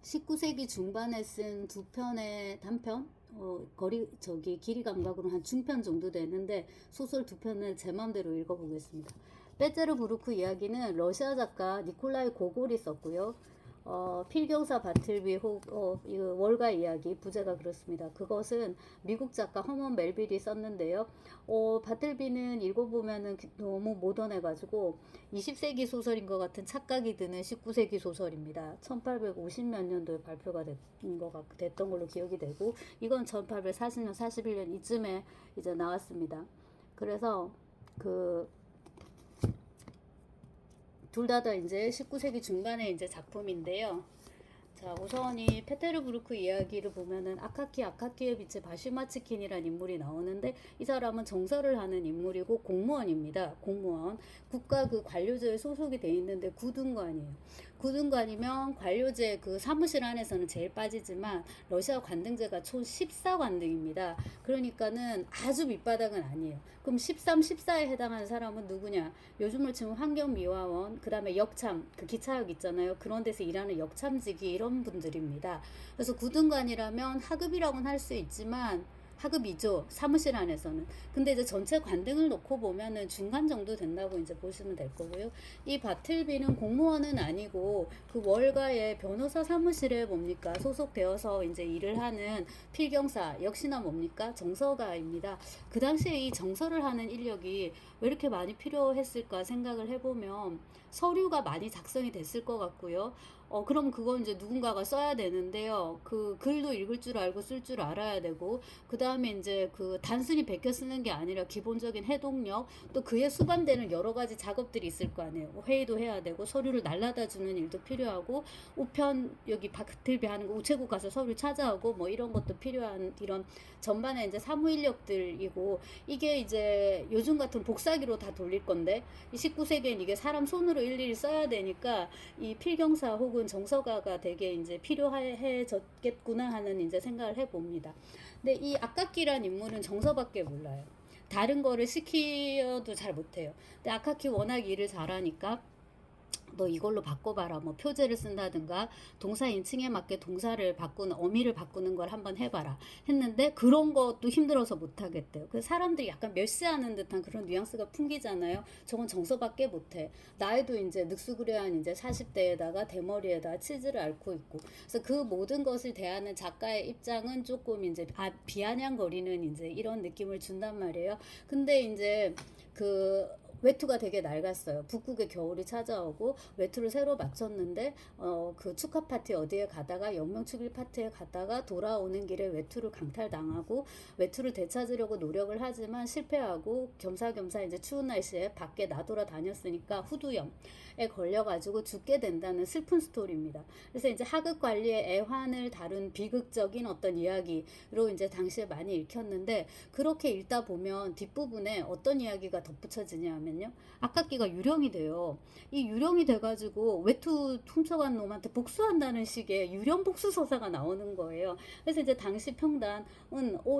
19세기 중반에 쓴 두 편의 단편, 길이 감각으로 한 중편 정도 되는데 소설 두 편을 제 마음대로 읽어보겠습니다. 빼테르부르크 이야기는 러시아 작가 니콜라이 고골이 썼고요. 필경사 바틀비 이거 월가 이야기 부제가 그렇습니다. 그것은 미국 작가 허먼 멜빌이 썼는데요. 바틀비는 읽어보면은 너무 모던해가지고 20세기 소설인 것 같은 착각이 드는 19세기 소설입니다. 1850 몇 년도에 발표가 됐던 걸로 기억이 되고, 이건 1840년, 41년 이쯤에 이제 나왔습니다. 그래서 둘 다 이제 19세기 중반의 이제 작품인데요. 자, 우선 이 페테르부르크 이야기를 보면은 아카키에비치 바시마츠킨이라는 인물이 나오는데, 이 사람은 정서를 하는 인물이고 공무원입니다. 공무원. 국가 그 관료제에 소속이 돼 있는데 구둔관이에요. 구둔관이면 관료제 그 사무실 안에서는 제일 빠지지만 러시아 관등제가 총 14관등입니다. 그러니까는 아주 밑바닥은 아니에요. 그럼 13, 14에 해당하는 사람은 누구냐? 요즘을 치면 환경미화원, 그 다음에 역참, 그 기차역 있잖아요. 그런 데서 일하는 역참직이 이런 분들입니다. 그래서 구등관이라면 하급이라고는 할 수 있지만 하급이죠. 사무실 안에서는. 근데 이제 전체 관등을 놓고 보면은 중간 정도 된다고 이제 보시면 될 거고요. 이 바틀비는 공무원은 아니고 그 월가의 변호사 사무실에 뭡니까? 소속되어서 이제 일을 하는 필경사, 역시나 뭡니까? 정서가입니다. 그 당시에 이 정서를 하는 인력이 왜 이렇게 많이 필요했을까 생각을 해보면 서류가 많이 작성이 됐을 것 같고요. 그럼 그건 이제 누군가가 써야 되는데요. 그 글도 읽을 줄 알고 쓸 줄 알아야 되고, 그 다음에 이제 그 단순히 베껴 쓰는 게 아니라 기본적인 해독력, 또 그에 수반되는 여러 가지 작업들이 있을 거 아니에요. 회의도 해야 되고, 서류를 날라다 주는 일도 필요하고, 우편 여기 바틀비 하는 거 우체국 가서 서류 찾아오고, 뭐 이런 것도 필요한 이런 전반에 이제 사무 인력들이고, 이게 이제 요즘 같은 복사기로 다 돌릴 건데, 이 19세기엔 이게 사람 손으로 일일이 써야 되니까 이 필경사 혹은 정서가가 되게 이제 필요해졌겠구나 하는 이제 생각을 해봅니다. 근데 이 아카키란 인물은 정서밖에 몰라요. 다른 거를 시켜도 잘 못해요. 근데 아카키 워낙 일을 잘하니까 너 이걸로 바꿔봐라. 뭐 표제를 쓴다든가 동사 인칭에 맞게 동사를 바꾸는 어미를 바꾸는 걸 한번 해봐라 했는데, 그런 것도 힘들어서 못하겠대요. 그래서 사람들이 약간 멸시하는 듯한 그런 뉘앙스가 풍기잖아요. 저건 정서밖에 못해. 나이도 이제 늑수그레한 이제 40대에다가 대머리에다가 치즈를 앓고 있고, 그래서 그 모든 것을 대하는 작가의 입장은 조금 이제 비아냥거리는 이제 이런 느낌을 준단 말이에요. 근데 이제 그 외투가 되게 낡았어요. 북극의 겨울이 찾아오고 외투를 새로 맞췄는데 그 축하 파티 어디에 가다가 영명축일 파티에 가다가 돌아오는 길에 외투를 강탈당하고, 외투를 되찾으려고 노력을 하지만 실패하고 겸사겸사 이제 추운 날씨에 밖에 나돌아 다녔으니까 후두염에 걸려가지고 죽게 된다는 슬픈 스토리입니다. 그래서 이제 하급 관리의 애환을 다룬 비극적인 어떤 이야기로 이제 당시에 많이 읽혔는데, 그렇게 읽다 보면 뒷부분에 어떤 이야기가 덧붙여지냐면 아카키가 유령이 돼요. 이 유령이 돼가지고 외투 훔쳐간 놈한테 복수한다는 식의 유령 복수 서사가 나오는 거예요. 그래서 이제 당시 평단은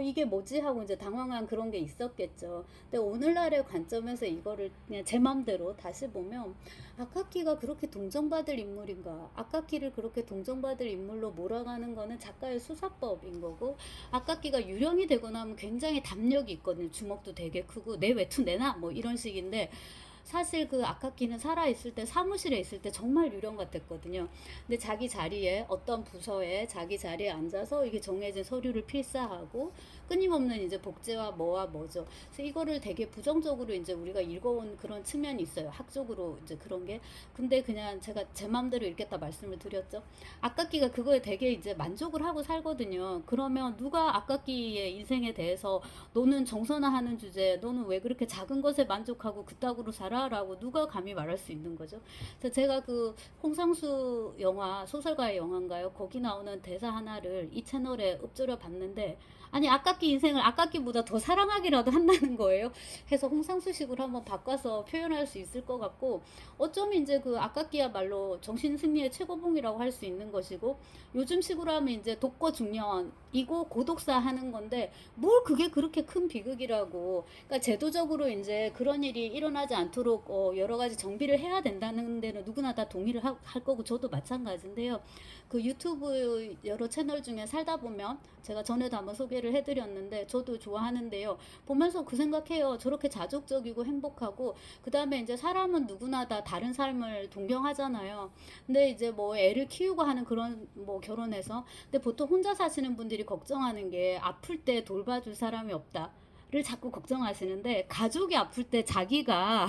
이게 뭐지 하고 이제 당황한 그런 게 있었겠죠. 근데 오늘날의 관점에서 이거를 그냥 제 맘대로 다시 보면, 아카키가 그렇게 동정받을 인물인가? 아카키를 그렇게 동정받을 인물로 몰아가는 거는 작가의 수사법인 거고, 아카키가 유령이 되고 나면 굉장히 담력이 있거든요. 주먹도 되게 크고 내 외투 내놔 뭐 이런 식인데, 사실 그 아카키는 살아있을 때 사무실에 있을 때 정말 유령 같았거든요. 근데 자기 자리에 어떤 부서에 자기 자리에 앉아서 이게 정해진 서류를 필사하고 끊임없는 이제 복제와 뭐와 뭐죠. 그래서 이거를 되게 부정적으로 이제 우리가 읽어온 그런 측면이 있어요. 학적으로 이제 그런 게. 근데 그냥 제가 제 마음대로 읽겠다 말씀을 드렸죠. 아카키가 그거에 되게 이제 만족을 하고 살거든요. 그러면 누가 아카키의 인생에 대해서 너는 정선화하는 주제, 너는 왜 그렇게 작은 것에 만족하고 그따구로 살아? 라고 누가 감히 말할 수 있는 거죠. 그래서 제가 그 홍상수 영화, 소설가의 영화인가요? 거기 나오는 대사 하나를 이 채널에 읊조려 봤는데, 아니 아까끼 인생을 아까끼보다 더 사랑하기라도 한다는 거예요. 해서 홍상수식으로 한번 바꿔서 표현할 수 있을 것 같고, 어쩌면 이제 그 아까끼야말로 정신승리의 최고봉이라고 할 수 있는 것이고, 요즘 식으로 하면 이제 독거 중년이고 고독사 하는 건데, 뭘 그게 그렇게 큰 비극이라고. 그러니까 제도적으로 이제 그런 일이 일어나지 않도록 되도록 여러 가지 정비를 해야 된다는 데는 누구나 다 동의를 할 거고 저도 마찬가지인데요. 그 유튜브 여러 채널 중에 살다 보면 제가 전에도 한번 소개를 해드렸는데 저도 좋아하는데요. 보면서 그 생각해요. 저렇게 자족적이고 행복하고 그 다음에 이제 사람은 누구나 다 다른 삶을 동경하잖아요. 근데 이제 뭐 애를 키우고 하는 그런 뭐 결혼해서 근데 보통 혼자 사시는 분들이 걱정하는 게 아플 때 돌봐줄 사람이 없다. 를 자꾸 걱정하시는데 가족이 아플 때 자기가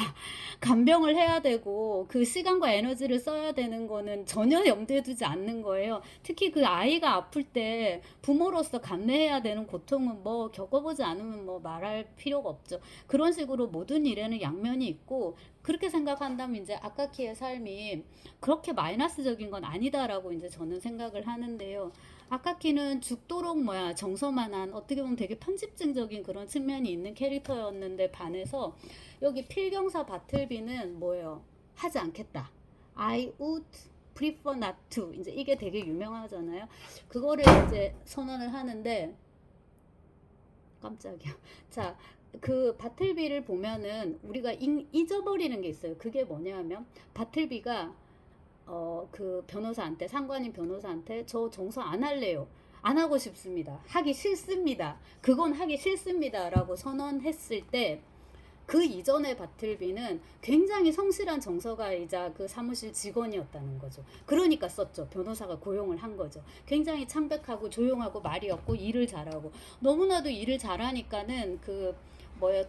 간병을 해야 되고 그 시간과 에너지를 써야 되는 거는 전혀 염두에 두지 않는 거예요. 특히 그 아이가 아플 때 부모로서 감내해야 되는 고통은 뭐 겪어보지 않으면 뭐 말할 필요가 없죠. 그런 식으로 모든 일에는 양면이 있고 그렇게 생각한다면 이제 아카키의 삶이 그렇게 마이너스적인 건 아니다라고 이제 저는 생각을 하는데요. 아카키는 죽도록 정서만한 어떻게 보면 되게 편집증적인 그런 측면이 있는 캐릭터였는데 반해서 여기 필경사 바틀비는 뭐예요? 하지 않겠다. I would prefer not to. 이제 이게 되게 유명하잖아요. 그거를 이제 선언을 하는데 깜짝이야. 자, 그 바틀비를 보면은 우리가 잊어버리는 게 있어요. 그게 뭐냐면 바틀비가 그 변호사한테 상관인 변호사한테 저 정서 안 할래요. 안 하고 싶습니다. 하기 싫습니다. 그건 하기 싫습니다라고 선언했을 때 그 이전의 바틀비는 굉장히 성실한 정서가이자 그 사무실 직원이었다는 거죠. 그러니까 썼죠. 변호사가 고용을 한 거죠. 굉장히 창백하고 조용하고 말이 없고 일을 잘하고 너무나도 일을 잘하니까는 그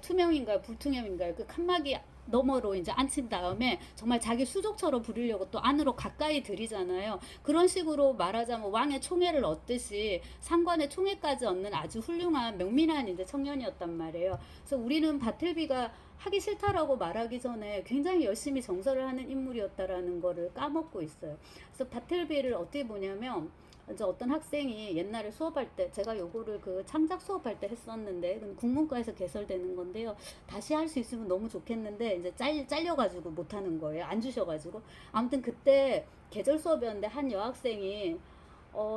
투명인가요 불투명인가요 그 칸막이 너머로 이제 앉힌 다음에 정말 자기 수족처럼 부리려고 또 안으로 가까이 들이잖아요. 그런 식으로 말하자면 왕의 총애를 얻듯이 상관의 총애까지 얻는 아주 훌륭한 명민한 이제 청년이었단 말이에요. 그래서 우리는 바틀비가 하기 싫다라고 말하기 전에 굉장히 열심히 정서를 하는 인물이었다라는 거를 까먹고 있어요. 그래서 바틀비를 어떻게 보냐면 이제 어떤 학생이 옛날에 수업할 때 제가 요거를 그 창작 수업할 때 했었는데 국문과에서 개설되는 건데요. 다시 할 수 있으면 너무 좋겠는데 이제 잘려가지고 못하는 거예요. 안 주셔가지고 아무튼 그때 계절 수업이었는데 한 여학생이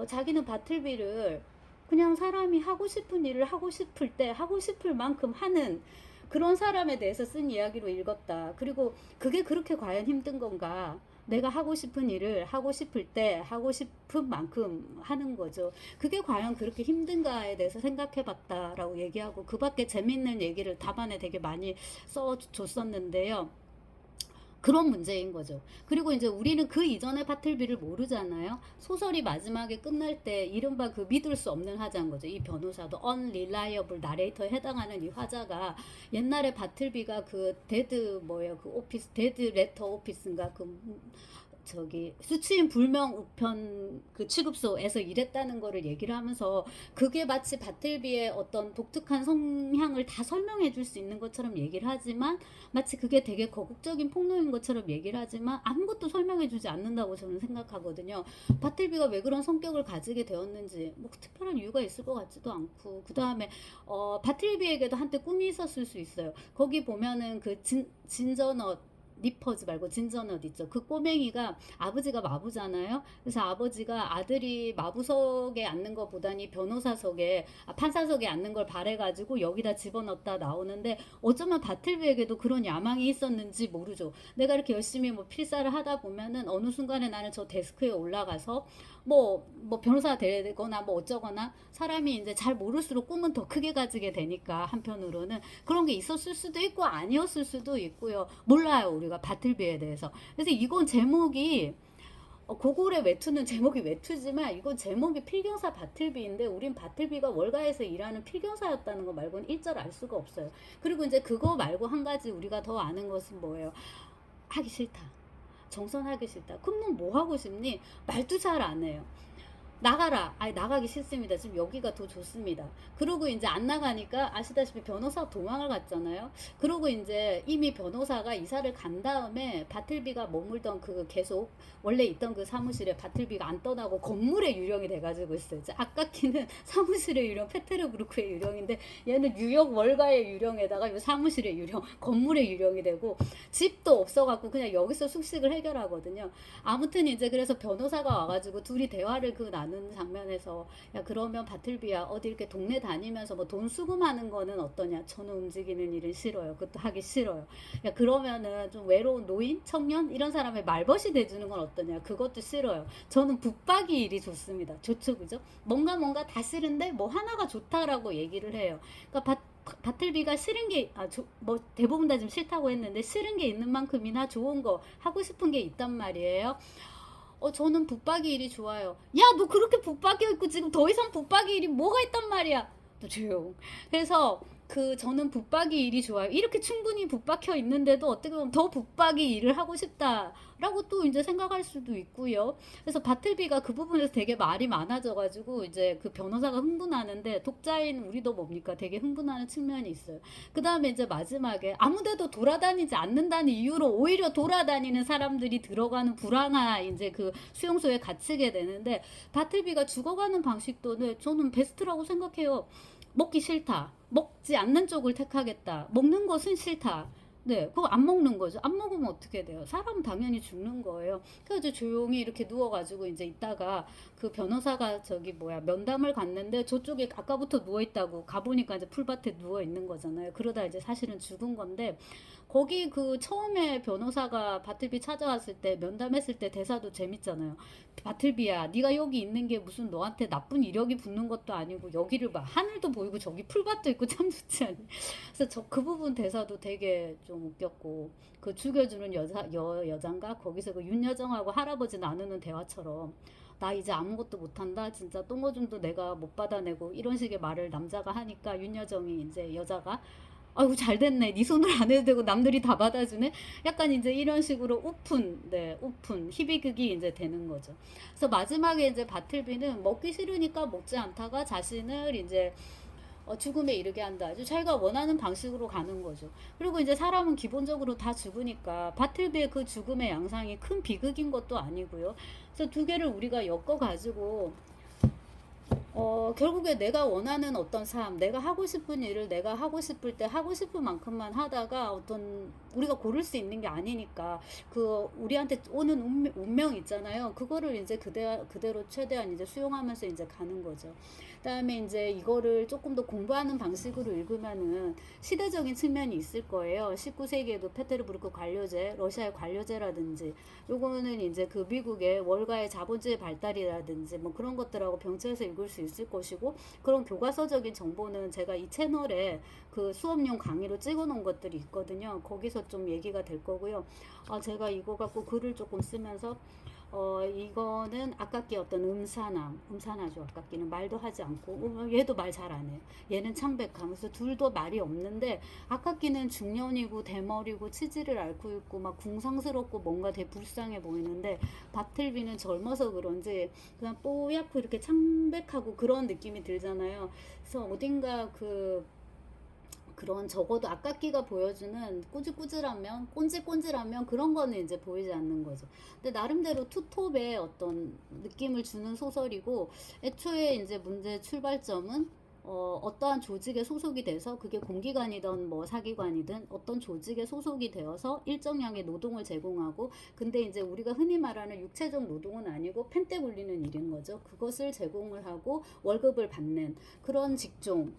자기는 바틀비를 그냥 사람이 하고 싶은 일을 하고 싶을 때 하고 싶을 만큼 하는 그런 사람에 대해서 쓴 이야기로 읽었다. 그리고 그게 그렇게 과연 힘든 건가? 내가 하고 싶은 일을 하고 싶을 때 하고 싶은 만큼 하는 거죠. 그게 과연 그렇게 힘든가에 대해서 생각해 봤다라고 얘기하고 그 밖에 재밌는 얘기를 답안에 되게 많이 써줬었는데요. 그런 문제인 거죠. 그리고 이제 우리는 그 이전의 바틀비를 모르잖아요. 소설이 마지막에 끝날 때 이른바 그 믿을 수 없는 화자인 거죠. 이 변호사도 unreliable narrator에 해당하는 이 화자가 옛날에 바틀비가 그 그 오피스 데드 레터 오피스인가 그 저기 수취인 불명 우편 그 취급소에서 일했다는 거를 얘기를 하면서 그게 마치 바틀비의 어떤 독특한 성향을 다 설명해 줄 수 있는 것처럼 얘기를 하지만 마치 그게 되게 거국적인 폭로인 것처럼 얘기를 하지만 아무것도 설명해 주지 않는다고 저는 생각하거든요. 바틀비가 왜 그런 성격을 가지게 되었는지 뭐 특별한 이유가 있을 것 같지도 않고 그 다음에 바틀비에게도 한때 꿈이 있었을 수 있어요. 거기 보면은 그 진저넛 니퍼즈 말고 진저넛 있죠. 그 꼬맹이가 아버지가 마부잖아요. 그래서 아버지가 아들이 마부석에 앉는 것보다니 변호사석에 판사석에 앉는 걸 바래가지고 여기다 집어넣었다 나오는데 어쩌면 바틀비에게도 그런 야망이 있었는지 모르죠. 내가 이렇게 열심히 뭐 필사를 하다 보면은 어느 순간에 나는 저 데스크에 올라가서 뭐 변호사가 되거나 뭐 어쩌거나 사람이 이제 잘 모를수록 꿈은 더 크게 가지게 되니까 한편으로는 그런 게 있었을 수도 있고 아니었을 수도 있고요. 몰라요 우리가 바틀비에 대해서. 그래서 이건 제목이 고골의 외투는 제목이 외투지만 이건 제목이 필경사 바틀비인데 우린 바틀비가 월가에서 일하는 필경사였다는 거 말고는 일절 알 수가 없어요. 그리고 이제 그거 말고 한 가지 우리가 더 아는 것은 뭐예요? 하기 싫다. 정선하기 싫다. 그럼 뭐 하고 싶니? 말도 잘 안 해요. 나가라. 아니 나가기 싫습니다. 지금 여기가 더 좋습니다. 그러고 이제 안 나가니까 아시다시피 변호사가 도망을 갔잖아요. 그러고 이제 이미 변호사가 이사를 간 다음에 바틀비가 머물던 그 계속 원래 있던 그 사무실에 바틀비가 안 떠나고 건물의 유령이 돼가지고 있어요. 아까키는 사무실의 유령, 페테르부르크의 유령인데 얘는 뉴욕 월가의 유령에다가 이 사무실의 유령, 건물의 유령이 되고 집도 없어갖고 그냥 여기서 숙식을 해결하거든요. 아무튼 이제 그래서 변호사가 와가지고 둘이 대화를 나누 나누는 장면에서 야 그러면 바틀비야 어디 이렇게 동네 다니면서 뭐 돈 수금하는 거는 어떠냐? 저는 움직이는 일은 싫어요. 그것도 하기 싫어요. 야 그러면은 좀 외로운 노인, 청년 이런 사람의 말벗이 돼주는 건 어떠냐? 그것도 싫어요. 저는 붙박이 일이 좋습니다. 좋죠, 그죠? 뭔가 다 싫은데 뭐 하나가 좋다라고 얘기를 해요. 그러니까 바틀비가 싫은 게, 뭐 대부분 다 좀 싫다고 했는데 싫은 게 있는 만큼이나 좋은 거 하고 싶은 게 있단 말이에요. 저는 붙박이 일이 좋아요. 야, 너 그렇게 붙박여 있고 지금 더 이상 붙박이 일이 뭐가 있단 말이야. 너 조용. 그래서 저는 붙박이 일이 좋아요. 이렇게 충분히 붙박혀 있는데도 어떻게 보면 더 붙박이 일을 하고 싶다라고 또 이제 생각할 수도 있고요. 그래서 바틀비가 그 부분에서 되게 말이 많아져가지고 이제 그 변호사가 흥분하는데 독자인 우리도 뭡니까? 되게 흥분하는 측면이 있어요. 그 다음에 이제 마지막에 아무데도 돌아다니지 않는다는 이유로 오히려 돌아다니는 사람들이 들어가는 불안한 이제 그 수용소에 갇히게 되는데 바틀비가 죽어가는 방식도 네, 저는 베스트라고 생각해요. 먹기 싫다. 먹지 않는 쪽을 택하겠다. 먹는 것은 싫다. 네, 그거 안 먹는 거죠. 안 먹으면 어떻게 돼요? 사람은 당연히 죽는 거예요. 그래서 조용히 이렇게 누워가지고 이제 있다가 그 변호사가 면담을 갔는데 저쪽에 아까부터 누워있다고 가보니까 이제 풀밭에 누워있는 거잖아요. 그러다 이제 사실은 죽은 건데 거기 그 처음에 변호사가 바틀비 찾아왔을 때 면담했을 때 대사도 재밌잖아요. 바틀비야, 네가 여기 있는 게 무슨 너한테 나쁜 이력이 붙는 것도 아니고 여기를 봐. 하늘도 보이고 저기 풀밭도 있고 참 좋지 않니? 그래서 그 부분 대사도 되게 좀 웃겼고 그 죽여주는 여잔가 거기서 그 윤여정하고 할아버지 나누는 대화처럼 나 이제 아무것도 못한다 진짜 똥오줌도 내가 못 받아내고 이런 식의 말을 남자가 하니까 윤여정이 이제 여자가 아이고 잘 됐네. 네 손을 안 해도 되고 남들이 다 받아주네. 약간 이제 이런 식으로 오픈 희비극이 이제 되는 거죠. 그래서 마지막에 이제 바틀비는 먹기 싫으니까 먹지 않다가 자신을 이제 죽음에 이르게 한다. 아주 자기가 원하는 방식으로 가는 거죠. 그리고 이제 사람은 기본적으로 다 죽으니까 바틀비의 그 죽음의 양상이 큰 비극인 것도 아니고요. 그래서 두 개를 우리가 엮어 가지고 결국에 내가 원하는 어떤 삶, 내가 하고 싶은 일을 내가 하고 싶을 때 하고 싶은 만큼만 하다가 우리가 고를 수 있는 게 아니니까 우리한테 오는 운명 있잖아요. 그거를 이제 그대로 최대한 이제 수용하면서 이제 가는 거죠. 그다음에 이제 이거를 조금 더 공부하는 방식으로 읽으면은 시대적인 측면이 있을 거예요. 19세기에도 페테르부르크 관료제, 러시아의 관료제라든지 요거는 이제 그 미국의 월가의 자본주의 발달이라든지 뭐 그런 것들하고 병철해서 읽을 수 있을 것이고 그런 교과서적인 정보는 제가 이 채널에 그 수업용 강의로 찍어 놓은 것들이 있거든요. 거기서 좀 얘기가 될 거고요. 제가 이거 갖고 글을 조금 쓰면서 이거는 아깝게 어떤 음산하죠. 아깝기는 말도 하지 않고 얘도 말 잘 안 해요. 얘는 창백하면서 둘도 말이 없는데 아깝기는 중년이고 대머리고 치질을 앓고 있고 막 궁상스럽고 뭔가 되게 불쌍해 보이는데 바틀비는 젊어서 그런지 그냥 뽀얗고 이렇게 창백하고 그런 느낌이 들잖아요. 그래서 어딘가 그런 적어도 아깝기가 보여주는 꾸질꾸질하면 꼰질꼰질하면 그런 거는 이제 보이지 않는 거죠. 근데 나름대로 투톱의 어떤 느낌을 주는 소설이고 애초에 이제 문제 출발점은 어떠한 조직에 소속이 돼서 그게 공기관이든 뭐 사기관이든 어떤 조직에 소속이 되어서 일정량의 노동을 제공하고 근데 이제 우리가 흔히 말하는 육체적 노동은 아니고 펜대 굴리는 일인 거죠. 그것을 제공을 하고 월급을 받는 그런 직종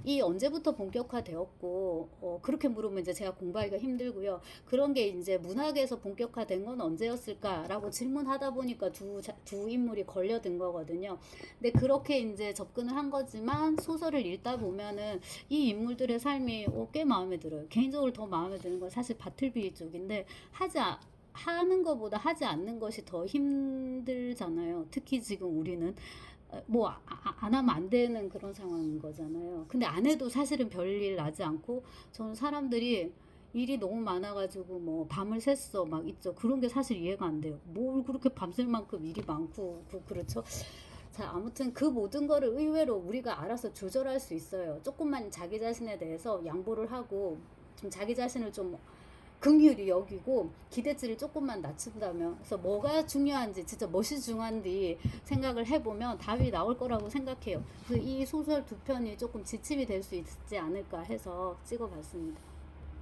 이 언제부터 본격화되었고 그렇게 물으면 이제 제가 공부하기가 힘들고요. 그런 게 이제 문학에서 본격화된 건 언제였을까라고 질문하다 보니까 두 인물이 걸려든 거거든요. 근데 그렇게 이제 접근을 한 거지만 소설을 읽다 보면은 이 인물들의 삶이 꽤 마음에 들어요. 개인적으로 더 마음에 드는 건 사실 바틀비 쪽인데 하는 것보다 하지 않는 것이 더 힘들잖아요. 특히 지금 우리는 뭐 안 하면 안 되는 그런 상황인 거잖아요. 근데 안 해도 사실은 별일 나지 않고 저는 사람들이 일이 너무 많아가지고 뭐 밤을 샜어 막 있죠. 그런 게 사실 이해가 안 돼요. 뭘 그렇게 밤샐 만큼 일이 많고 그렇죠. 자, 아무튼 그 모든 거를 의외로 우리가 알아서 조절할 수 있어요. 조금만 자기 자신에 대해서 양보를 하고 좀 자기 자신을 좀 긍휼히 여기고 기대치를 조금만 낮춘다면 그래서 뭐가 중요한지 진짜 무엇이 중요한지 생각을 해보면 답이 나올 거라고 생각해요. 그래서 이 소설 두 편이 조금 지침이 될 수 있지 않을까 해서 찍어봤습니다.